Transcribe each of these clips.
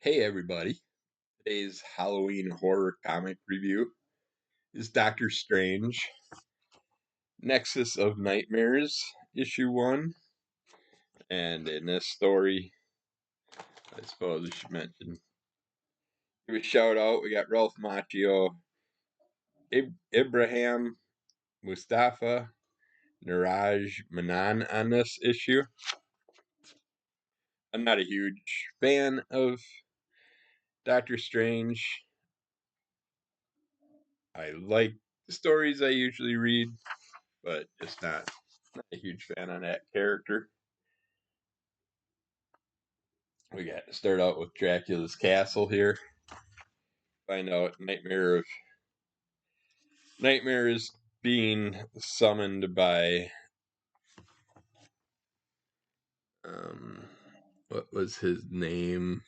Hey everybody, today's Halloween horror comic review is Doctor Strange, Nexus of Nightmares, issue 1. And in this story, I suppose I should mention, give a shout out, we got Ralph Macchio, Ibrahim Mustafa, Niraj Manan on this issue. I'm not a huge fan of Doctor Strange. I like the stories I usually read, but just not a huge fan on that character. We got to start out with Dracula's castle here. Find out Nightmare is being summoned by what was his name?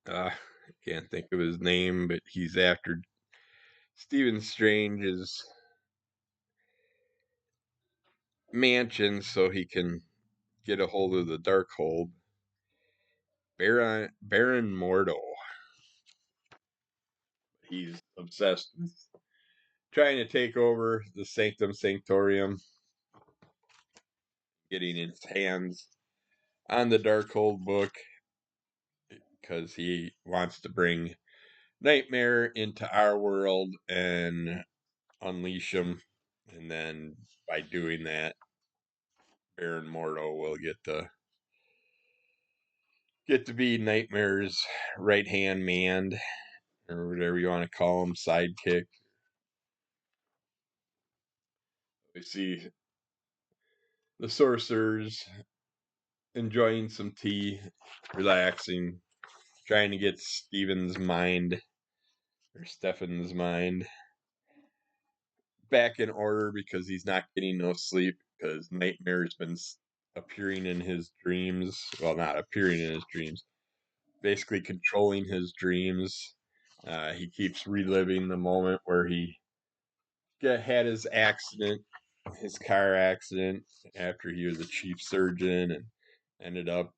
I can't think of his name, but he's after Stephen Strange's mansion so he can get a hold of the Darkhold. Baron Mordo. He's obsessed with trying to take over the Sanctum Sanctorium, getting his hands on the Darkhold book because he wants to bring Nightmare into our world and unleash him. And then by doing that, Baron Mordo will get to be Nightmare's right hand man, or whatever you want to call him, sidekick. We see the sorcerers enjoying some tea, relaxing, trying to get Stefan's mind back in order because he's not getting no sleep because Nightmare's been appearing in his dreams. Well, not appearing in his dreams, basically controlling his dreams. He keeps reliving the moment where he had his car accident, after he was a chief surgeon and ended up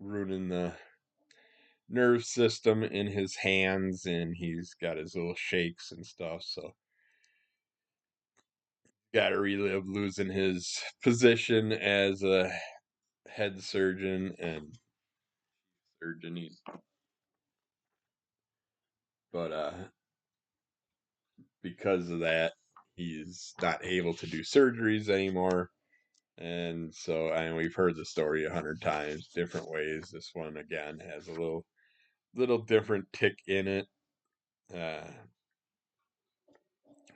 ruining the nerve system in his hands, and he's got his little shakes and stuff. So got to relive losing his position as a head surgeon and surgeon. But because of that, he's not able to do surgeries anymore. And so, we've heard the story 100 times, different ways. This one again has a little different tick in it. Uh,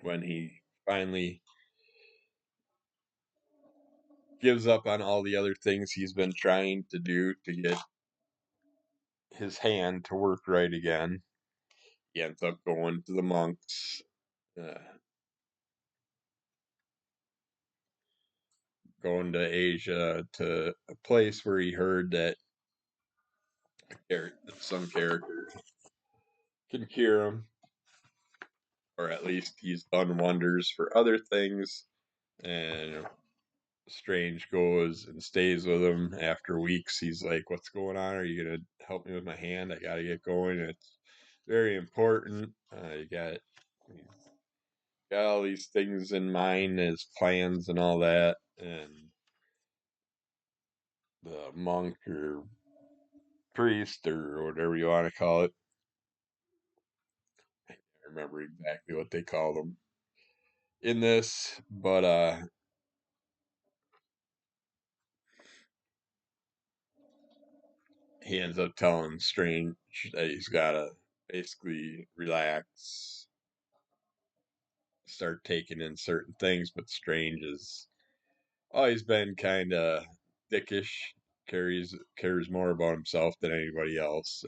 when he finally gives up on all the other things he's been trying to do to get his hand to work right again, he ends up going to the monks, uh, going to Asia, to a place where he heard that some character can cure him, or at least he's done wonders for other things. And Strange goes and stays with him. After weeks, he's like, "What's going on? Are you gonna help me with my hand? I gotta get going. It's very important." He's got all these things in mind, his plans and all that, and the monk or priest or whatever you want to call it, I can't remember exactly what they call them in this, but he ends up telling Strange that he's gotta basically relax, start taking in certain things, but Strange has always been kind of dickish, cares more about himself than anybody else.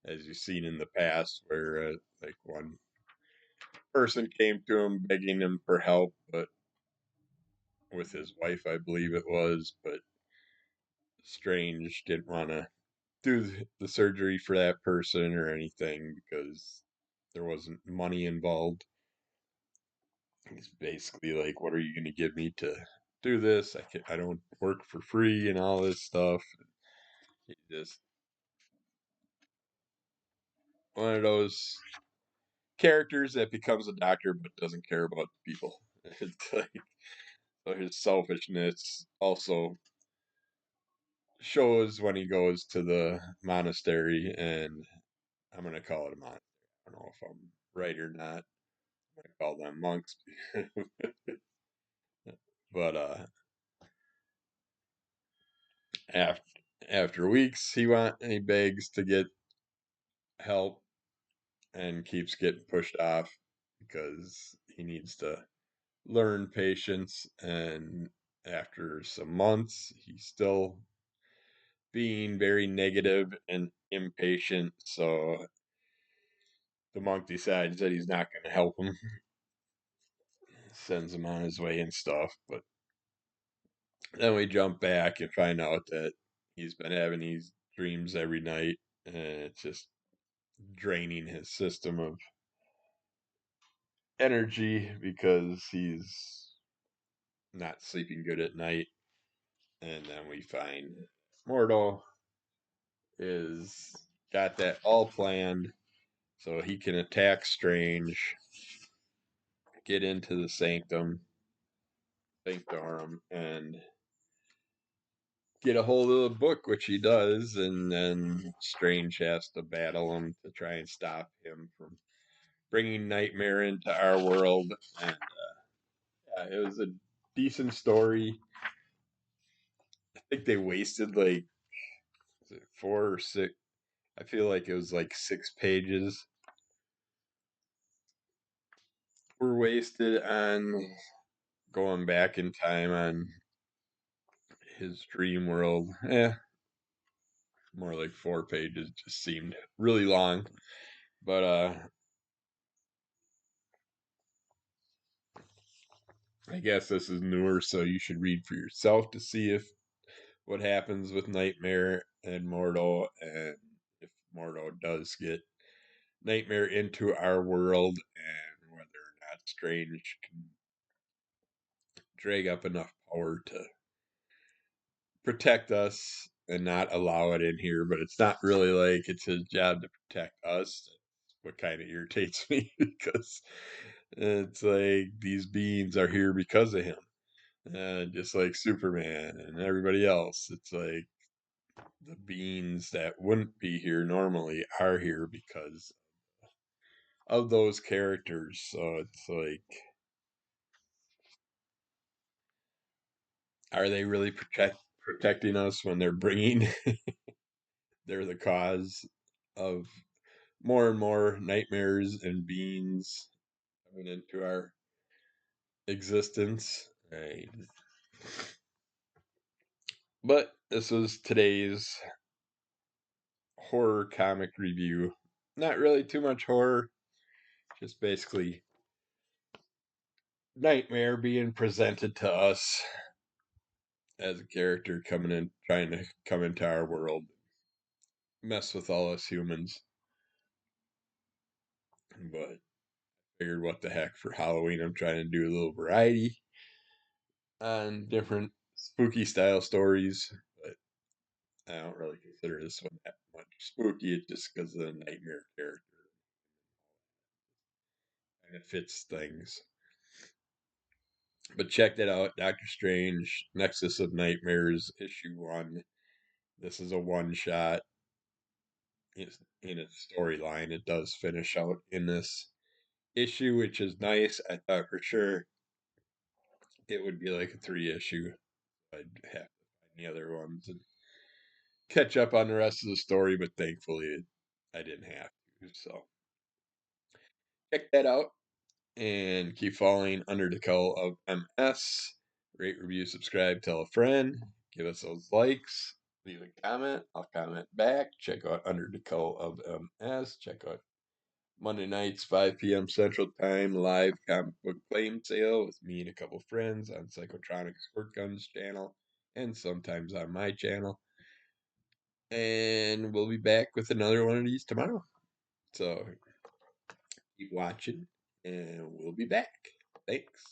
As you've seen in the past, where like one person came to him begging him for help, but with his wife, I believe it was, but Strange didn't want to do the surgery for that person or anything because there wasn't money involved. He's basically like, "What are you going to give me to do this. I don't work for free and all this stuff. He just one of those characters that becomes a doctor but doesn't care about people. It's like so his selfishness also shows when he goes to the monastery, and I'm gonna call it a monastery. I don't know if I'm right or not. I call them monks, but after weeks, he begs to get help and keeps getting pushed off because he needs to learn patience. And after some months, he's still being very negative and impatient. So the monk decides that he's not going to help him, sends him on his way and stuff. But then we jump back and find out that he's been having these dreams every night, and it's just draining his system of energy because he's not sleeping good at night. And then we find Mordo is got that all planned so he can attack Strange, get into the sanctorum, and get a hold of the book, which he does, and then Strange has to battle him to try and stop him from bringing Nightmare into our world. And yeah, it was a decent story. I think they wasted like four or six. I feel like it was like 6 pages were wasted on going back in time on his dream world. More like 4 pages. Just seemed really long. But I guess this is newer, so you should read for yourself to see if what happens with Nightmare and Mordo, and if Mordo does get Nightmare into our world, and whether or not Strange can drag up enough power to protect us and not allow it in here. But it's not really like it's his job to protect us. That's what kind of irritates me because it's like these beings are here because of him. Just like Superman and everybody else. It's like the beings that wouldn't be here normally are here because of those characters. So it's like, are they really protecting us when they're bringing? They're the cause of more and more nightmares and beings coming into our existence. Right. But this was today's horror comic review. Not really too much horror, just basically Nightmare being presented to us as a character coming in, trying to come into our world, mess with all us humans. But figured, what the heck, for Halloween, I'm trying to do a little variety on different spooky style stories. But I don't really consider this one that much spooky. It's just because of the Nightmare character, and it fits things. But check that out, Doctor Strange, Nexus of Nightmares, issue 1. This is a one shot in its storyline. It does finish out in this issue, which is nice. I thought for sure it would be like a 3 issue. I'd have to find the other ones and catch up on the rest of the story, but thankfully I didn't have to. So check that out and keep following Under the Cull of MS. Rate, review, subscribe, tell a friend, give us those likes, leave a comment. I'll comment back. Check out Under the Cull of MS. Check out Monday nights, 5 p.m. Central Time, live comic book flame sale with me and a couple friends on Psychotronics Squirt Guns channel and sometimes on my channel. And we'll be back with another one of these tomorrow. So keep watching and we'll be back. Thanks.